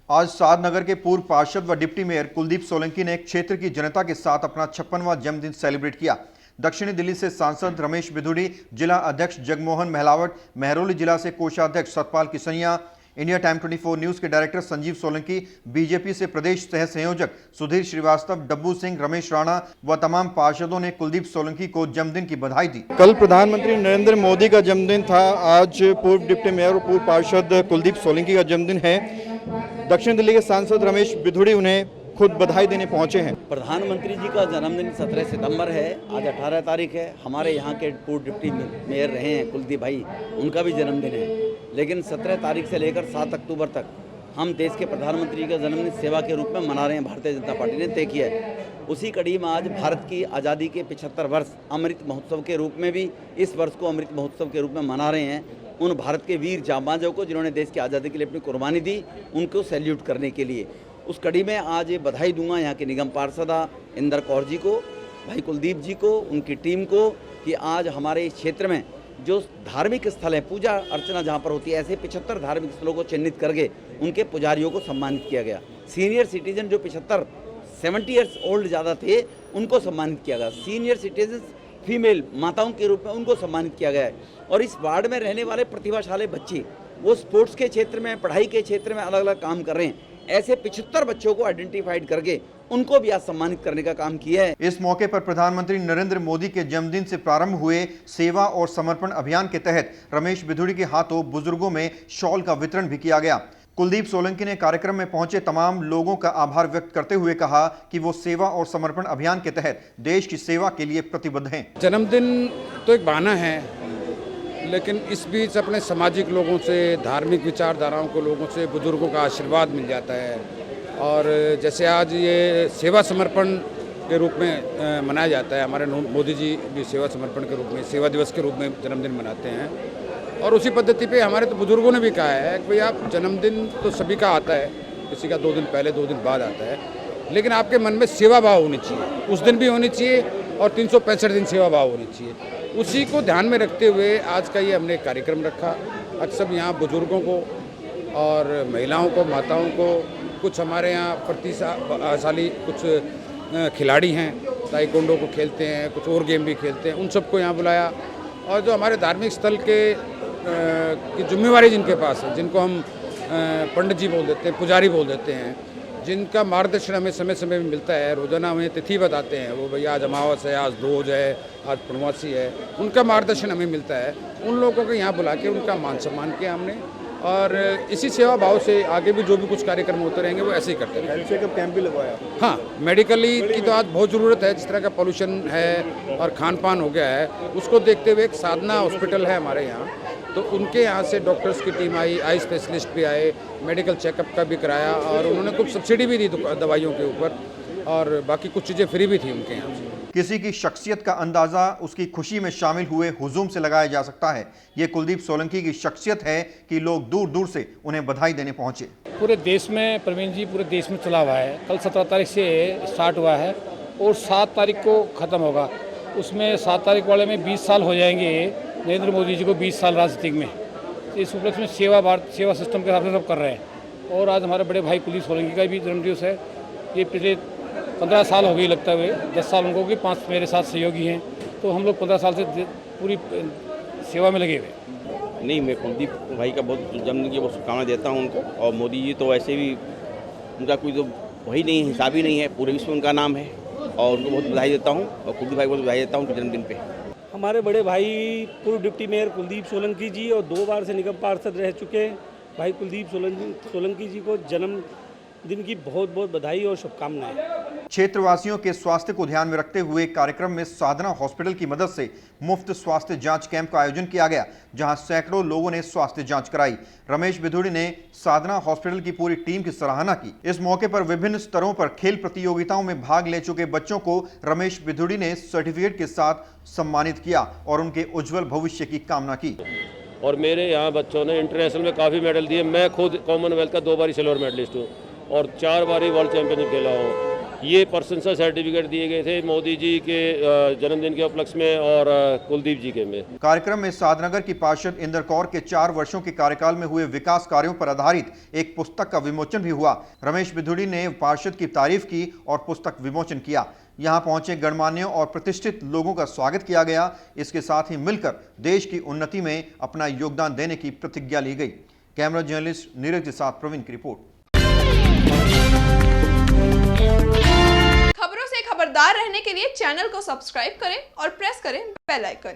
आज सादनगर के पूर्व पार्षद व डिप्टी मेयर कुलदीप सोलंकी ने क्षेत्र की जनता के साथ अपना 56वां जन्मदिन सेलिब्रेट किया। दक्षिणी दिल्ली से सांसद रमेश बिधूड़ी, जिला अध्यक्ष जगमोहन महलावट, महरौली जिला से कोषाध्यक्ष सतपाल किसनिया, इंडिया टाइम 24 न्यूज के डायरेक्टर संजीव सोलंकी, बीजेपी से प्रदेश सह संयोजक सुधीर श्रीवास्तव, डब्बू सिंह, रमेश राणा व तमाम पार्षदों ने कुलदीप सोलंकी को जन्मदिन की बधाई दी। कल प्रधानमंत्री नरेंद्र मोदी का जन्मदिन था। आज पूर्व डिप्टी मेयर और पूर्व पार्षद कुलदीप सोलंकी का जन्मदिन है। दक्षिण दिल्ली के सांसद रमेश बिधूड़ी उन्हें खुद बधाई देने पहुंचे हैं। प्रधानमंत्री जी का जन्मदिन 17 सितंबर है, आज 18 तारीख है। हमारे यहाँ के पूर्व डिप्टी मेयर रहे हैं कुलदीप भाई, उनका भी जन्मदिन है। लेकिन 17 तारीख से लेकर 7 अक्टूबर तक हम देश के प्रधानमंत्री का जन्मदिन सेवा के रूप में मना रहे हैं। भारतीय जनता पार्टी ने तय किया है। उसी कड़ी में आज भारत की आज़ादी के 75 वर्ष अमृत महोत्सव के रूप में भी इस वर्ष को अमृत महोत्सव के रूप में मना रहे हैं। उन भारत के वीर जांबाजों को जिन्होंने देश की आज़ादी के लिए अपनी कुर्बानी दी, उनको सैल्यूट करने के लिए उस कड़ी में आज ये बधाई दूंगा यहाँ के निगम पार्षदा इंदर कौर जी को, भाई कुलदीप जी को, उनकी टीम को, कि आज हमारे इस क्षेत्र में जो धार्मिक स्थल है, पूजा अर्चना जहाँ पर होती है, ऐसे 75 धार्मिक स्थलों को चिन्हित करके उनके पुजारियों को सम्मानित किया गया। सीनियर सिटीजन जो 70 ईयर्स ओल्ड ज़्यादा थे, उनको सम्मानित किया गया। सीनियर सिटीजन फीमेल माताओं के रूप में उनको सम्मानित किया गया है। और इस वार्ड में रहने वाले प्रतिभाशाली बच्चे, वो स्पोर्ट्स के क्षेत्र में, पढ़ाई के क्षेत्र में अलग अलग काम कर रहे हैं। ऐसे 75 बच्चों को आइडेंटिफाइड करके उनको भी आज सम्मानित करने का काम किया है। इस मौके पर प्रधानमंत्री नरेंद्र मोदी के जन्मदिन से प्रारंभ हुए सेवा और समर्पण अभियान के तहत रमेश बिधूड़ी के हाथों बुजुर्गों में शॉल का वितरण भी किया गया। कुलदीप सोलंकी ने कार्यक्रम में पहुंचे तमाम लोगों का आभार व्यक्त करते हुए कहा कि वो सेवा और समर्पण अभियान के तहत देश की सेवा के लिए प्रतिबद्ध हैं। जन्मदिन तो एक बहाना है, लेकिन इस बीच अपने सामाजिक लोगों से, धार्मिक विचारधाराओं को लोगों से, बुजुर्गों का आशीर्वाद मिल जाता है। और जैसे आज ये सेवा समर्पण के रूप में मनाया जाता है, हमारे मोदी जी भी सेवा समर्पण के रूप में, सेवा दिवस के रूप में जन्मदिन मनाते हैं। और उसी पद्धति पे हमारे तो बुजुर्गों ने भी कहा है कि भाई आप जन्मदिन तो सभी का आता है, किसी का 2 दिन पहले 2 दिन बाद आता है, लेकिन आपके मन में सेवा भाव होनी चाहिए, उस दिन भी होनी चाहिए और 365 दिन सेवा भाव होनी चाहिए। उसी को ध्यान में रखते हुए आज का ये हमने कार्यक्रम रखा। आज सब यहाँ बुजुर्गों को और महिलाओं को, माताओं को, कुछ हमारे यहाँ प्रतिभाशाली कुछ खिलाड़ी हैं, ताइक्वांडो को खेलते हैं, कुछ और गेम भी खेलते हैं, उन सबको यहाँ बुलाया। और जो हमारे धार्मिक स्थल के की जिम्मेवारी जिनके पास है, जिनको हम पंडित जी बोल देते हैं, पुजारी बोल देते हैं, जिनका मार्गदर्शन हमें समय समय में मिलता है, रोजाना हमें तिथि बताते हैं, वो भैया आज अमावस है, आज दोज है, आज पूर्णमासी है, उनका मार्गदर्शन हमें मिलता है। उन लोगों को यहाँ बुला के उनका मान सम्मान किया हमने। और इसी सेवा भाव से आगे भी जो भी कुछ कार्यक्रम होते रहेंगे वो ऐसे ही करते रहेंगे। हेल्थ चेकअप कैंप भी लगवाया। हाँ, मेडिकली की तो आज बहुत ज़रूरत है। जिस तरह का पोल्यूशन है और खान पान हो गया है, उसको देखते हुए एक साधना हॉस्पिटल है हमारे यहाँ, तो उनके यहाँ से डॉक्टर्स की टीम आई स्पेशलिस्ट भी आए, मेडिकल चेकअप का भी कराया और उन्होंने कुछ सब्सिडी भी दी दवाइयों के ऊपर, और बाकी कुछ चीज़ें फ्री भी थी उनके यहाँ से। किसी की शख्सियत का अंदाजा उसकी खुशी में शामिल हुए हुजूम से लगाया जा सकता है। ये कुलदीप सोलंकी की शख्सियत है कि लोग दूर दूर से उन्हें बधाई देने पहुंचे। पूरे देश में प्रवीण जी, पूरे देश में चला हुआ है। कल 17 तारीख से स्टार्ट हुआ है और 7 तारीख को ख़त्म होगा। उसमें 7 तारीख वाले में 20 साल हो जाएंगे नरेंद्र मोदी जी को, 20 साल राजनीतिक में। इस उपलक्ष्य में सेवा सिस्टम के हिसाब से सब कर रहे हैं। और आज हमारे बड़े भाई कुलदीप सोलंकी का भी जन्मदिवस है। ये पिछले 15 साल हो गई लगता हुए, 10 साल उनको कि 5 मेरे साथ सहयोगी हैं, तो हम लोग 15 साल से पूरी सेवा में लगे हुए। नहीं, मैं कुलदीप भाई का बहुत जन्मदिन की बहुत शुभकामनाएं देता हूं उनको। और मोदी जी तो वैसे भी उनका कोई तो वही नहीं है, हिसाब ही नहीं है, पूरे विश्व में उनका नाम है और उनको बहुत बधाई देता हूँ। और कुलदीप भाई को बधाई देता हूँ उनके जन्मदिन पे। हमारे बड़े भाई पूर्व डिप्टी मेयर कुलदीप सोलंकी जी और 2 बार से निगम पार्षद रह चुके भाई कुलदीप सोलंकी जी को जन्मदिन की बहुत बहुत बधाई और शुभकामनाएं। क्षेत्रवासियों के स्वास्थ्य को ध्यान में रखते हुए कार्यक्रम में साधना हॉस्पिटल की मदद से मुफ्त स्वास्थ्य जांच कैंप का आयोजन किया गया, जहां सैकड़ों लोगों ने स्वास्थ्य जांच कराई। रमेश बिधूड़ी ने साधना हॉस्पिटल की पूरी टीम की सराहना की। इस मौके पर विभिन्न स्तरों पर खेल प्रतियोगिताओं में भाग ले चुके बच्चों को रमेश बिधूड़ी ने सर्टिफिकेट के साथ सम्मानित किया और उनके उज्जवल भविष्य की कामना की। और मेरे यहाँ बच्चों ने इंटरनेशनल में काफ़ी मेडल दिए। मैं खुद कॉमनवेल्थ का 2 बारी सिल्वर मेडलिस्ट हूँ और 4 बारी वर्ल्ड चैंपियनशिप खेला हूँ। ये प्रशंसा सर्टिफिकेट दिए गए थे मोदी जी के जन्मदिन के उपलक्ष्य में और कुलदीप जी के में। कार्यक्रम में सादनगर की पार्षद इंदर कौर के 4 वर्षों के कार्यकाल में हुए विकास कार्यों पर आधारित एक पुस्तक का विमोचन भी हुआ। रमेश बिधूड़ी ने पार्षद की तारीफ की और पुस्तक विमोचन किया। यहां पहुंचे गणमान्यों और प्रतिष्ठित लोगों का स्वागत किया गया। इसके साथ ही मिलकर देश की उन्नति में अपना योगदान देने की प्रतिज्ञा ली गई। कैमरा जर्नलिस्ट नीरज के साथ प्रवीण की रिपोर्ट। खबरों से खबरदार रहने के लिए चैनल को सब्सक्राइब करें और प्रेस करें बेल आइकन।